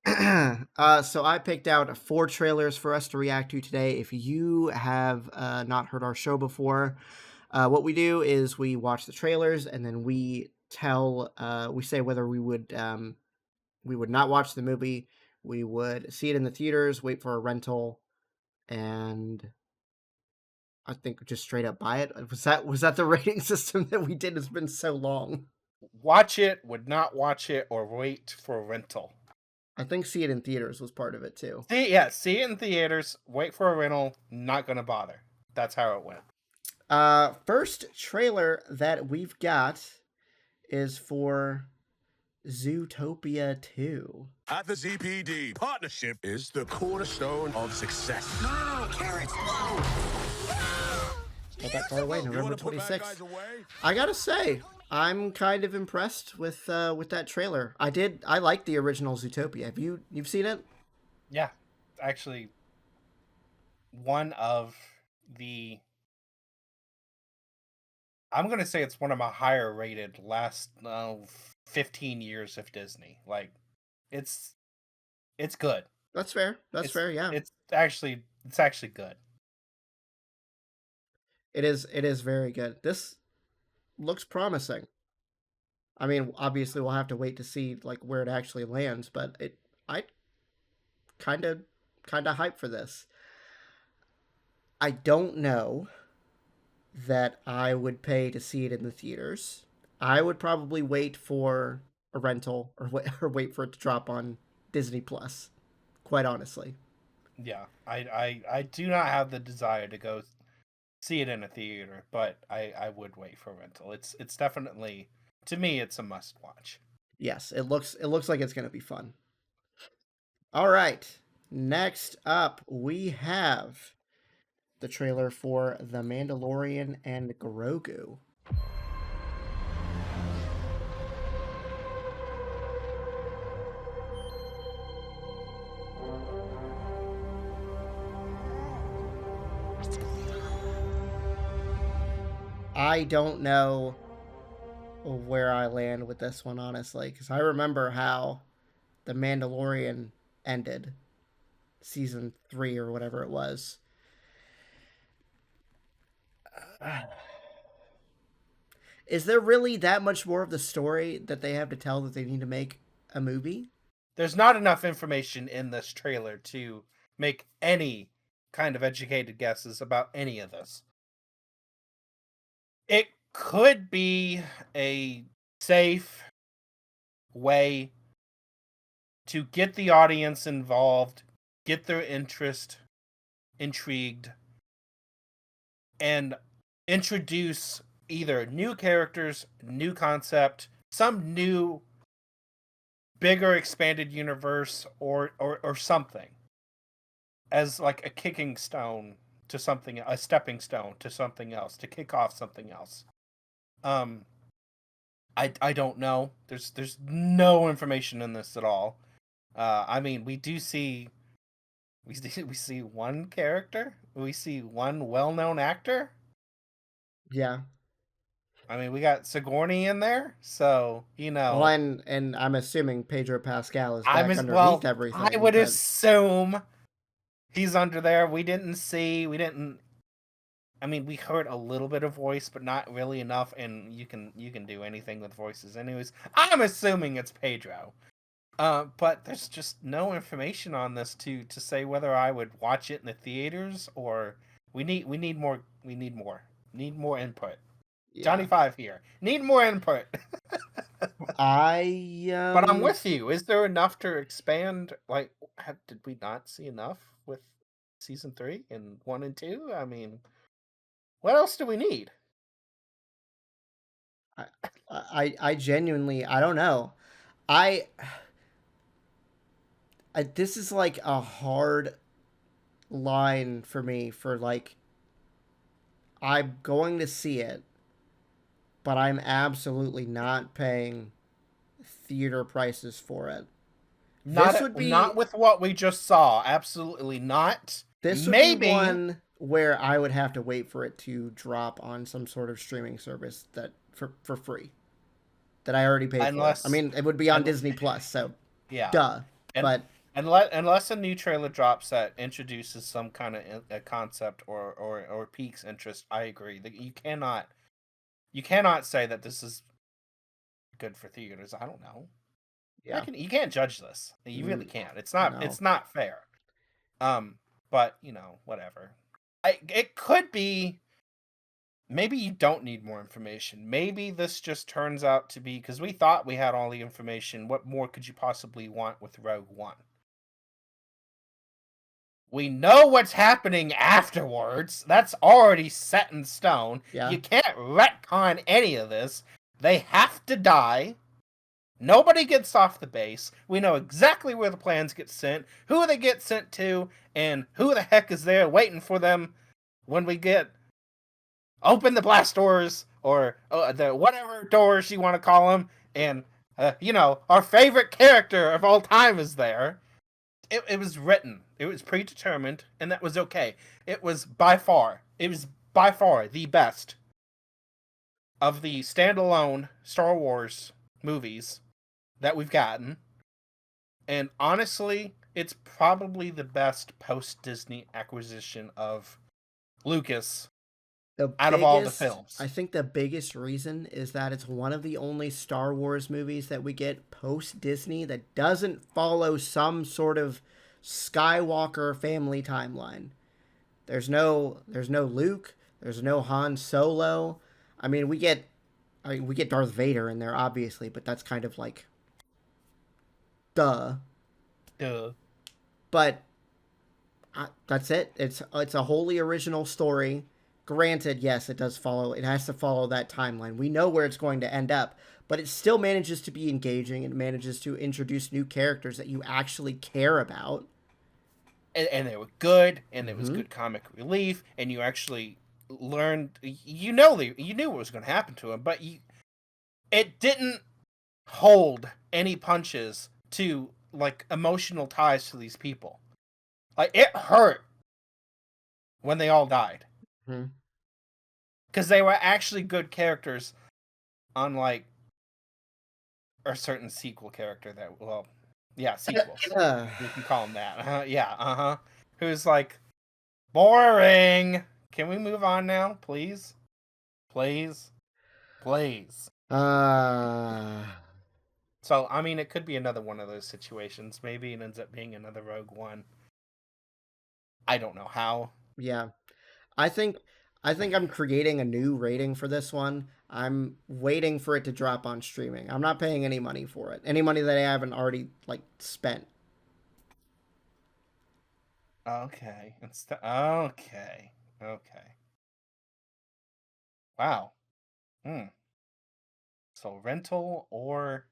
A: So I picked out 4 trailers for us to react to today. If you have not heard our show before, what we do is we watch the trailers and then we say whether we would not watch the movie, we would see it in the theaters, wait for a rental, and I think just straight up buy it. Was that the rating system that we did? It's been so long.
B: Watch it, would not watch it, or wait for a rental.
A: I think see it in theaters was part of it too.
B: See it in theaters, wait for a rental, not gonna bother. That's how it went.
A: First trailer that we've got is for Zootopia 2.
C: At the ZPD, partnership is the cornerstone of success. No, carrots,
A: Not that far away, November 26th. I gotta say, I'm kind of impressed with that trailer. I like the original Zootopia. You've seen it?
B: Yeah, actually, one of the, I'm gonna say it's one of my higher rated last 15 years of Disney. Like, it's good.
A: That's fair. That's fair. Yeah,
B: It's actually good.
A: it is. It is very good. This looks promising. I mean, obviously, we'll have to wait to see like where it actually lands, but I kind of hyped for this. I don't know that I would pay to see it in the theaters. I would probably wait for a rental or wait for it to drop on Disney Plus. Quite honestly.
B: Yeah, I do not have the desire to go see it in a theater, but I would wait for a rental. It's definitely, to me, it's a must watch.
A: Yes, it looks like it's going to be fun. All right. Next up, we have the trailer for The Mandalorian and Grogu. I don't know where I land with this one, honestly, because I remember how The Mandalorian ended, season 3 or whatever it was. Is there really that much more of the story that they have to tell that they need to make a movie?
B: There's not enough information in this trailer to make any kind of educated guesses about any of this. It could be a safe way to get the audience involved, get their interest, intrigued, and introduce either new characters, new concept, some new, bigger, expanded universe, or something as like a kicking stone to something, a stepping stone to something else, to kick off something else. I don't know. There's no information in this at all. I mean, we see one character. We see one well-known actor.
A: Yeah.
B: I mean, we got Sigourney in there, so
A: Well, and I'm assuming Pedro Pascal is back underneath everything.
B: I would assume he's under there. We didn't. I mean, we heard a little bit of voice, but not really enough. And you can do anything with voices, anyways. I'm assuming it's Pedro. But there's just no information on this to say whether I would watch it in the theaters or we need more input. Yeah. Johnny 5 here. Need more input. But I'm with you. Is there enough to expand? Like, did we not see enough with season 3 and 1 and 2? I mean, what else do we need?
A: I genuinely, I don't know. This is like a hard line for me for like, I'm going to see it, but I'm absolutely not paying theater prices for it.
B: Not with what we just saw. Absolutely not.
A: This would be one where I would have to wait for it to drop on some sort of streaming service that for free that I already paid for. I mean, it would be on Disney Plus, so
B: yeah,
A: duh. But
B: unless a new trailer drops that introduces some kind of a concept or piques interest, I agree that you cannot say that this is good for theaters. I don't know.
A: yeah,
B: you can't judge this. You really can't. It's not fair. But whatever. It could be. Maybe you don't need more information. Maybe this just turns out to be, because we thought we had all the information. What more could you possibly want with Rogue One? We know what's happening afterwards. That's already set in stone.
A: Yeah.
B: You can't retcon any of this. They have to die. Nobody gets off the base. We know exactly where the plans get sent, who they get sent to, and who the heck is there waiting for them when we get open the blast doors, or the whatever doors you want to call them, and our favorite character of all time is there. It was written. It was predetermined, and that was okay. It was by far the best of the standalone Star Wars movies that we've gotten. And honestly, it's probably the best post-Disney acquisition of Lucas out of all the films.
A: I think the biggest reason is that it's one of the only Star Wars movies that we get post-Disney that doesn't follow some sort of Skywalker family timeline. There's no Luke, there's no Han Solo. I mean, we get Darth Vader in there, obviously, but that's kind of like duh. But that's it. It's a wholly original story. Granted, yes, it has to follow that timeline. We know where it's going to end up, but it still manages to be engaging and manages to introduce new characters that you actually care about.
B: And they were good, and it was good comic relief, and you actually learned, you knew what was going to happen to him, but it didn't hold any punches to like emotional ties to these people. Like, it hurt when they all died. Because they were actually good characters, unlike a certain sequel character sequels. You can call them that. Who's like, boring. Can we move on now, please? Please? Please. So, I mean, it could be another one of those situations. Maybe it ends up being another Rogue One. I don't know how.
A: Yeah. I think I'm creating a new rating for this one. I'm waiting for it to drop on streaming. I'm not paying any money for it. Any money that I haven't already spent.
B: Okay. Okay. Wow. So rental or...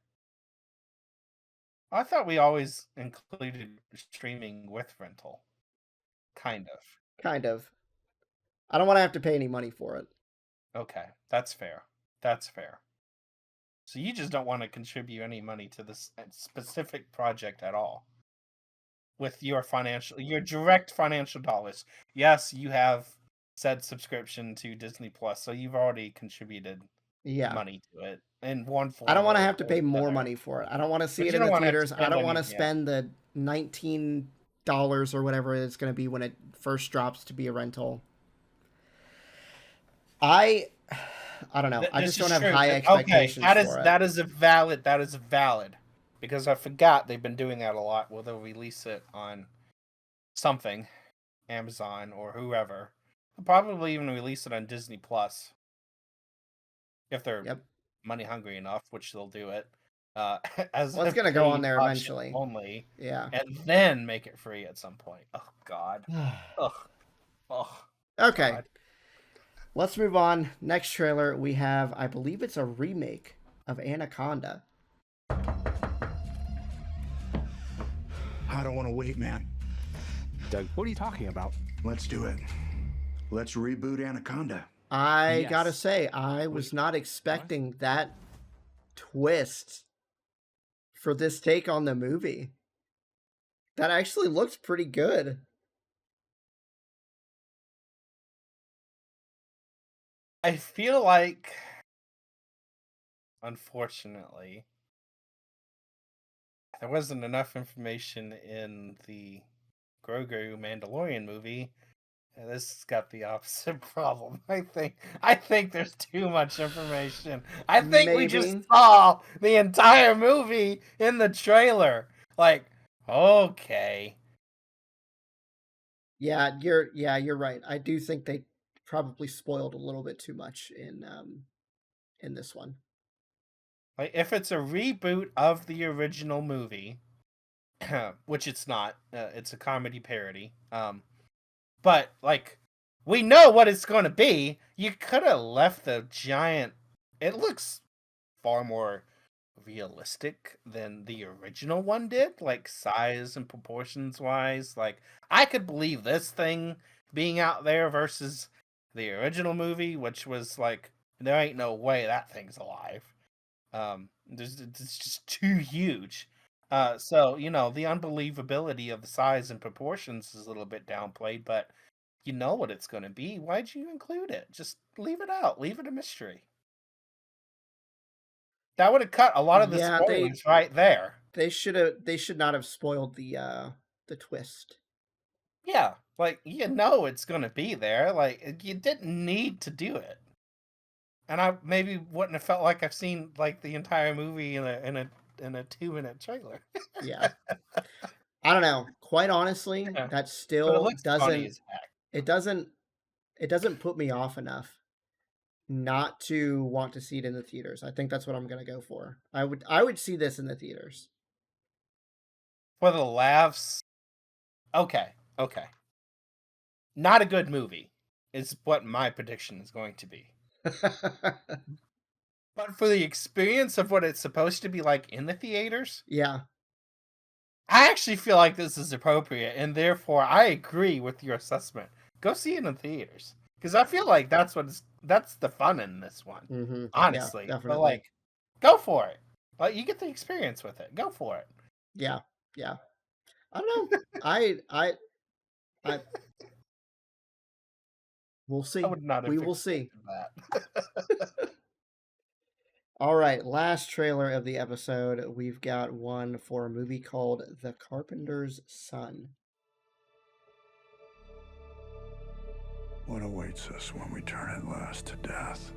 B: I thought we always included streaming with rental. Kind of. I don't want to have to pay any money for it. Okay, that's fair. So you just don't want to contribute any money to this specific project at all. With your direct financial dollars. Yes, you have said subscription to Disney Plus, so you've already contributed money to it in one form.
A: I don't want to have to pay more money for it. I don't want to see it in the theaters. I don't want to spend the $19 or whatever it's going to be when it first drops to be a rental. I don't know. I just don't have high expectations for it.
B: That is valid. Because I forgot they've been doing that a lot. Well, they'll release it on something, Amazon or whoever. They'll probably even release it on Disney Plus. If they're money hungry enough, which they'll do it. It's
A: going to go on there eventually.
B: Only.
A: Yeah.
B: And then make it free at some point. Oh, God.
A: Okay.
B: God.
A: Let's move on. Next trailer, we have, I believe it's a remake of Anaconda.
C: I don't want to wait, man.
D: Doug, what are you talking about?
E: Let's do it. Let's reboot Anaconda.
A: I gotta
D: Yes.
A: say, I was not expecting that twist for this take on the movie. That actually looked pretty good.
B: I feel like, unfortunately, there wasn't enough information in the Grogu Mandalorian movie. And this has got the opposite problem. I think there's too much information. I think we just
A: Maybe.
B: saw the entire movie in the trailer. Like, okay.
A: Yeah, you're right. I do think they probably spoiled a little bit too much in this one.
B: Like, if it's a reboot of the original movie, which it's not, it's a comedy parody. But like, we know what it's going to be. You could have left the giant. It looks far more realistic than the original one did, like size and proportions wise. Like, I could believe this thing being out there versus the original movie, which was like, there ain't no way that thing's alive. It's just too huge. So, you know, the unbelievability of the size and proportions is a little bit downplayed, but you know what it's going to be. Why'd you include it? Just leave it out. Leave it a mystery. That would have cut a lot of the spoilers right there.
A: They should not have spoiled the twist.
B: Yeah, like, you know it's going to be there. Like, you didn't need to do it. And I maybe wouldn't have felt like I've seen like the entire movie in a 2-minute trailer.
A: Yeah. I don't know. Quite honestly,
B: Yeah.
A: that
B: But it
A: still
B: looks funny
A: doesn't
B: as heck.
A: it doesn't put me off enough not to want to see it in the theaters. I think that's what I'm gonna go for. I would see this in the theaters.
B: For the laughs. Okay. Not a good movie is what my prediction is going to be. But for the experience of what it's supposed to be like in the theaters,
A: Yeah.
B: I actually feel like this is appropriate, and therefore I agree with your assessment. Go see it in theaters, because I feel like that's the fun in this one.
A: Mm-hmm.
B: Honestly,
A: Yeah,
B: but
A: definitely.
B: like, go for it. Like, you get the experience with it. Go for it.
A: Yeah. I don't know. I we'll see.
B: I would not have
A: We will see.
B: expected that.
A: All right, last trailer of the episode. We've got one for a movie called The Carpenter's Son.
E: What awaits us when we turn at last to death?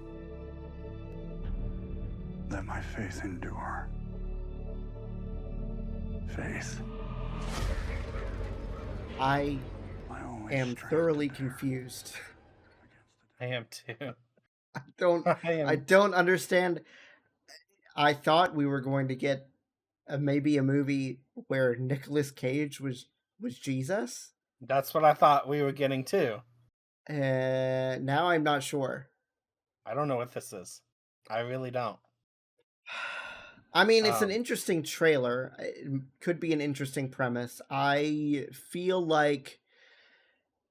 E: Let my faith endure. Faith.
A: I
E: My only
A: am
E: strength
A: thoroughly
E: to bear
A: confused.
B: I am too.
A: I don't understand. I thought we were going to get maybe a movie where Nicolas Cage was Jesus.
B: That's what I thought we were getting too.
A: Now I'm not sure.
B: I don't know what this is. I really don't.
A: I mean, it's an interesting trailer. It could be an interesting premise. I feel like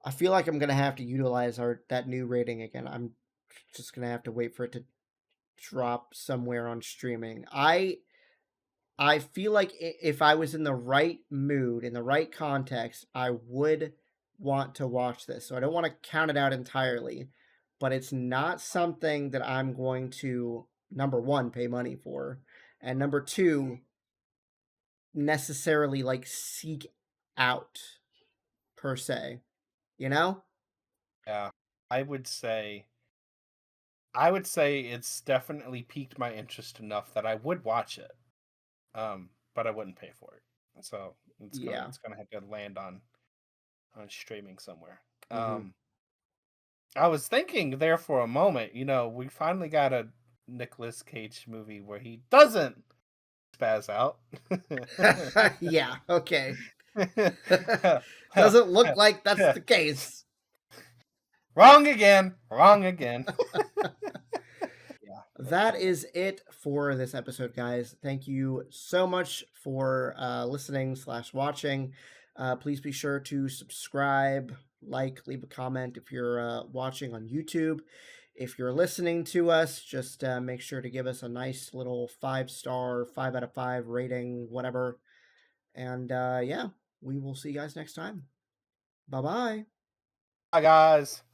A: I'm gonna have to utilize that new rating again. I'm just gonna have to wait for it to drop somewhere on streaming. I feel like if I was in the right mood, in the right context, I would want to watch this. So I don't want to count it out entirely, but it's not something that I'm going to, number one, pay money for, and number two, necessarily like seek out per se. You know?
B: Yeah. I would say it's definitely piqued my interest enough that I would watch it. But I wouldn't pay for it. So it's gonna have to land on streaming somewhere.
A: Mm-hmm.
B: I was thinking there for a moment, you know, we finally got a Nicolas Cage movie where he doesn't spaz out.
A: Yeah, okay. Doesn't look like that's the case.
B: Wrong again.
A: That is it for this episode, guys. Thank you so much for listening / watching. Please be sure to subscribe, leave a comment if you're watching on YouTube. If you're listening to us, just make sure to give us a nice little 5-star, 5 out of 5 rating, whatever. And yeah, we will see you guys next time. Bye-bye.
B: Bye, guys.